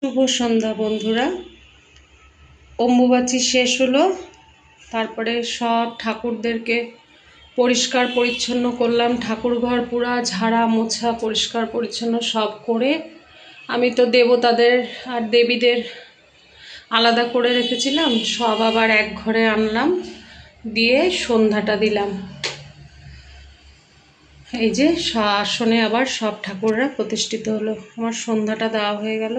শুভ সন্ধ্যা বন্ধুরা। অম্বুবাচী শেষ হলো, তারপরে সব ঠাকুরদেরকে পরিষ্কার পরিচ্ছন্ন করলাম। ঠাকুর ঘর পুরা ঝাড়া মোছা পরিষ্কার পরিচ্ছন্ন সব করে আমি তো দেবতাদের আর দেবীদের আলাদা করে রেখেছিলাম, সব আবার এক ঘরে আনলাম, দিয়ে সন্ধ্যাটা দিলাম। এই যে আসনে আবার সব ঠাকুররা প্রতিষ্ঠিত হলো, আমার সন্ধ্যাটা দেওয়া হয়ে গেল।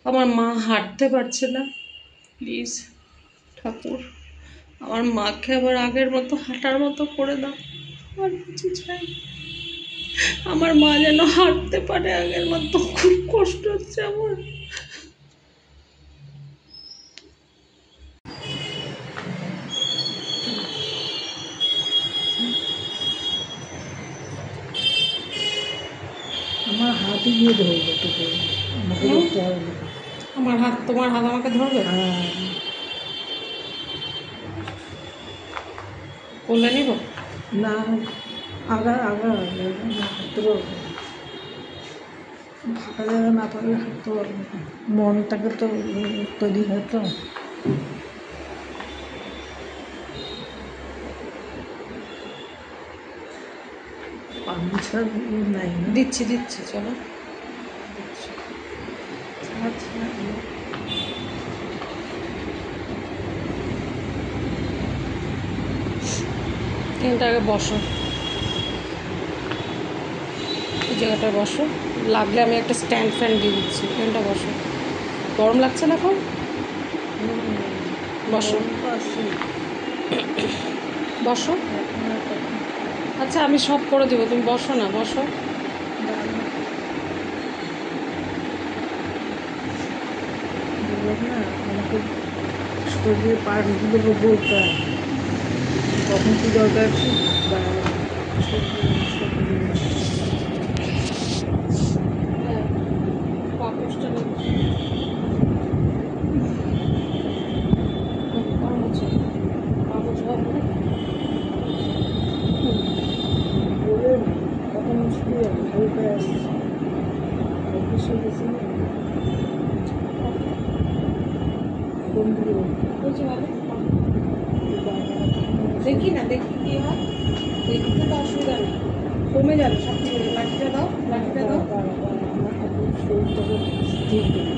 আমার মা হাঁটতে পারছে না, প্লিজ ঠাকুর আমার মাকে আবার আগের মতো হাঁটার মতো করে দাও। আর কিছু চাই, আমার মা যেন হাঁটতে পারে আগের মতো। খুব কষ্ট হচ্ছে আমার। আমার হাতই দিয়ে ধরবো তোকে, আমাকে ধরতে হবে না। আমার হাত, তোমার হাত আমাকে ধরবে? কোলে নিব না, আগা আগা হাঁটতে পারবো, ফাঁকা জায়গা না পারলে হাঁটতে পারবো না। মনটাকে তো তৈরি হয়তো। পানি ছাড়া নাই না। দিচ্ছি দিচ্ছি, চলো। এখানটা আগে বসো, এই জায়গাটায় বসো। লাগলে আমি একটা স্ট্যান্ড ফ্যান দিয়ে দিচ্ছি, এখানটা বসো। গরম লাগছে না এখন? বসো বসো। আচ্ছা আমি সব করে দেবো, তুমি বসো না, বসো। না, আমাকে শরীরের পার্টসগুলো বলতে হয় কখন কি দরকার আছে বা পাপোশটা নিচ্ছি। পাপোশ হবে না? বলে কত মুশকিল হালকা আসছে অফিসে গেছি বন্ধু বলছি ভালো। দেখি না, দেখি কি হয়, দেখতে তো অসুবিধা নেই, কমে যাবে সব থেকে। লাঠিটা দাও, লাঠিটা দাও। আমার শরীরটাকে স্থির করি।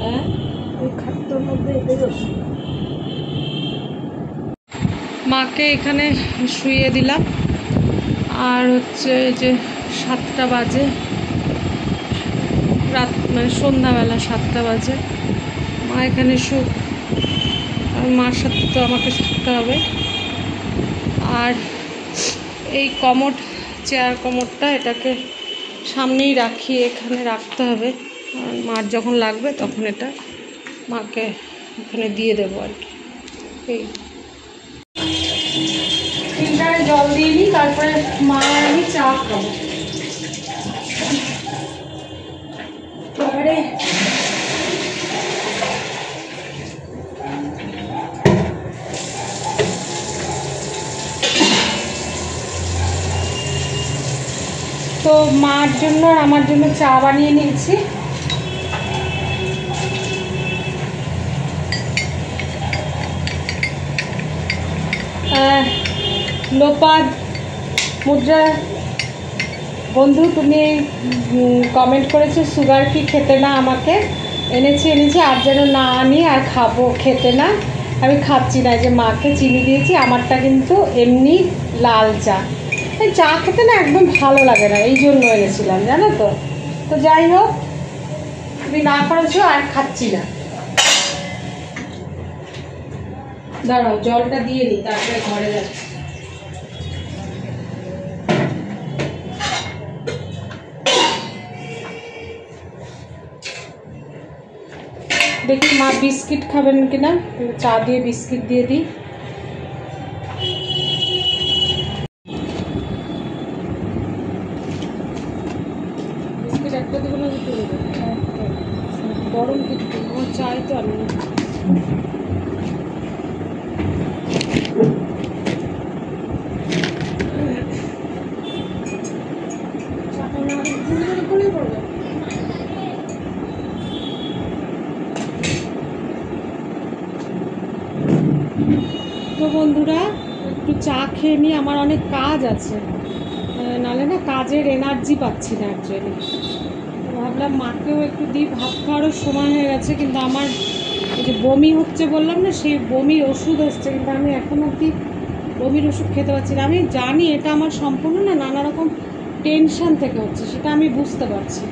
হ্যাঁ, ওই খাটটার মধ্যে এটাই অসুবিধা। মাকে এখানে শুইয়ে দিলাম, আর হচ্ছে যে 7টা বাজে, রাত মানে সন্ধ্যাবেলা 7টা বাজে। মা এখানে শুক, আর মার সাথে তো আমাকে থাকতে হবে। আর এই কমোড, চেয়ার কমোডটা, এটাকে সামনেই রাখি, এখানে রাখতে হবে। আর মার যখন লাগবে তখন এটা মাকে এখানে দিয়ে দেবো আর কি। এই ফিল্টারে জল দিয়ে নিই, তারপরে মা আর আমি চা খাবো। এবারে তো মার জন্য আর আমার জন্য চা বানিয়ে নিয়েছি। লোপাদ মুদ্রা বন্ধু, তুমি কমেন্ট করেছো সুগার কি খেতে না, আমাকে এনেছি, আর যেন না আনি আর খাবো, খেতে না। আমি খাচ্ছি না, যে মাকে চিনি দিয়েছি, আমারটা কিন্তু এমনি লাল চা। এই চা খেতে না একদম ভালো লাগে না, এই জন্য এনেছিলাম, জানো তো। তো যাই হোক, তুমি না করেছো আর খাচ্ছি না। দাঁড়াও, জলটা দিয়ে নিই, তারপরে ঘরে যাচ্ছি। দেখি মা বিস্কিট খাবেন কিনা, চা দিয়ে বিস্কিট দিয়ে দিই। চাই তো আমি তো বন্ধুরা একটু চা খেয়ে নিয়ে, আমার অনেক কাজ আছে, নাহলে না কাজের এনার্জি পাচ্ছি না অ্যাকচুয়ালি। ভাবলাম মাকেও একটু দিই, ভাত খাওয়ারও সময় হয়ে গেছে, কিন্তু আমার এই যে বমি হচ্ছে বললাম না, সেই বমির ওষুধ এসছে, কিন্তু আমি এখন অবধি বমির ওষুধ খেতে পারছি না। আমি জানি এটা আমার সম্পূর্ণ না নানা রকম টেনশন থেকে হচ্ছে, সেটা আমি বুঝতে পারছি।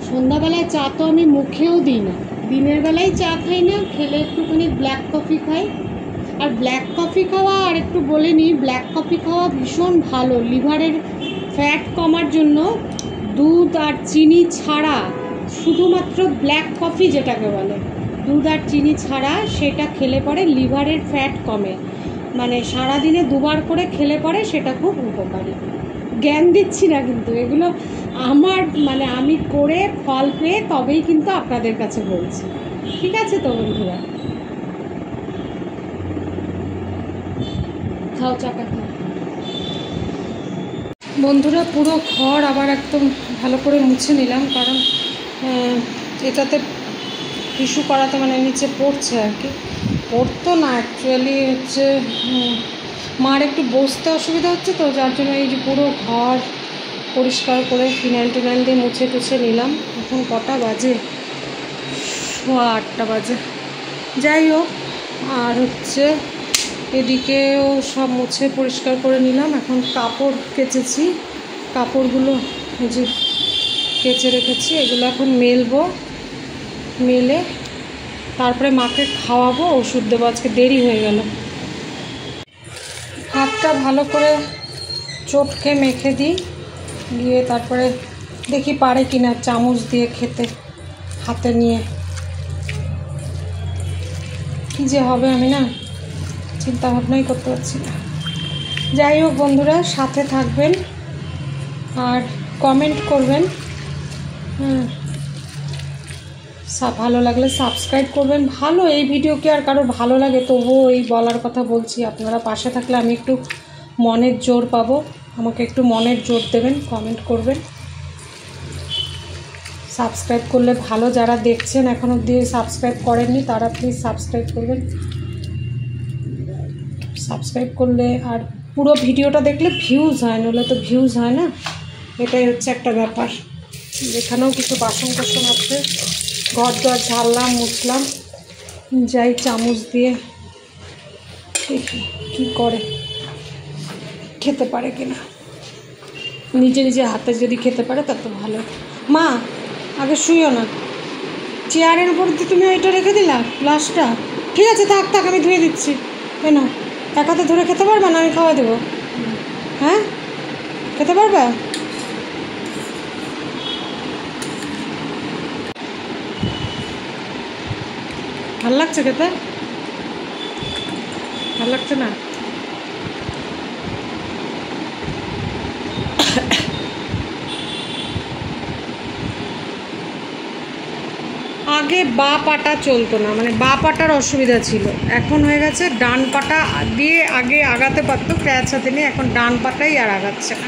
সন্ধ্যাবেলায় চা তো আমি মুখেও দিই না, দিনের বেলায় চা খাই না, খেলে একটুখানি ব্ল্যাক কফি খাই। আর ব্ল্যাক কফি খাওয়া, আর একটু বলে নিই, ব্ল্যাক কফি খাওয়া ভীষণ ভালো লিভারের ফ্যাট কমার জন্য। দুধ আর চিনি ছাড়া, শুধুমাত্র ব্ল্যাক কফি যেটাকে বলে, দুধ আর চিনি ছাড়া, সেটা খেলে পরে লিভারের ফ্যাট কমে। মানে সারাদিনে দুবার করে খেলে পরে সেটা খুব উপকারী। জ্ঞান দিচ্ছি না কিন্তু, এগুলো আমার মানে আমি করে ফল পেয়ে তবেই কিন্তু আপনাদের কাছে বলছি। ঠিক আছে তো বন্ধুরা, খাও চাকা খাও। বন্ধুরা পুরো ঘর আবার একদম ভালো করে মুছে নিলাম, কারণ এটাতে টিস্যু করাতে মানে নিচে পড়ছে আর কি, পড়তো না অ্যাকচুয়ালি, হচ্ছে মার একটু বসতে অসুবিধা হচ্ছে, তো যার জন্য এই যে পুরো ঘর পরিষ্কার করে ফিনাইল টিনাইল দিয়ে মুছে টুছে নিলাম। এখন কটা বাজে? 8টা বাজে। যাই হোক, আর হচ্ছে এদিকেও সব মুছে পরিষ্কার করে নিলাম। এখন কাপড় কেচেছি, কাপড়গুলো এই যে কেচে রেখেছি, এগুলো এখন মেলবো, মেলে তারপরে মাকে খাওয়াবো, ওষুধ দেবো, আজকে দেরি হয়ে গেল। হাতটা ভালো করে চটকে মেখে দিই, দিয়ে তারপরে দেখি পারে কিনা চামচ দিয়ে খেতে, হাতে নিয়ে। কী যে হবে আমি না চিন্তা ভাবনাই করতে পারছি না। যাই হোক বন্ধুরা, সাথে থাকবেন আর কমেন্ট করবেন, ভালো লাগলে সাবস্ক্রাইব করবেন। ভালো, এই ভিডিও কি আর কারো ভালো লাগে? তবুও এই বলার কথা বলছি, আপনারা পাশে থাকলে আমি একটু মনের জোর পাবো, আমাকে একটু মনের জোর দেবেন, কমেন্ট করবেন, সাবস্ক্রাইব করলে ভালো। যারা দেখছেন এখনও দিয়ে সাবস্ক্রাইব করেননি তারা প্লিজ সাবস্ক্রাইব করবেন। সাবস্ক্রাইব করলে আর পুরো ভিডিওটা দেখলে ভিউজ হয়, নইলে তো ভিউজ হয় না, এটাই হচ্ছে একটা ব্যাপার। এখানেও কিছু বাসন কোসন আছে, ঘর দর ঝাড়লাম মুছলাম, যাই চামচ দিয়ে দেখি কী করে, খেতে পারে কিনা। নিজে নিজে হাতে যদি খেতে পারে তা তো ভালো। মা আগে শুইও না, চেয়ারের উপর দিয়ে তুমি ওইটা রেখে দিলা গ্লাসটা, ঠিক আছে থাক থাক, আমি ধুয়ে দিচ্ছি। কেন এক হাতে ধরে খেতে পারবে না? আমি খাওয়া দেবো। হ্যাঁ খেতে পারবে? ভাল লাগছে খেতে? ভাল লাগছে না? আগে বা পাটা চলতো না, মানে বা পাটার অসুবিধা ছিল, এখন হয়ে গেছে ডান পাটা দিয়ে আগে আগাতে পারতো ক্র্যাচ হাতে নিয়ে, এখন ডান পাটাই আর আগাচ্ছে না।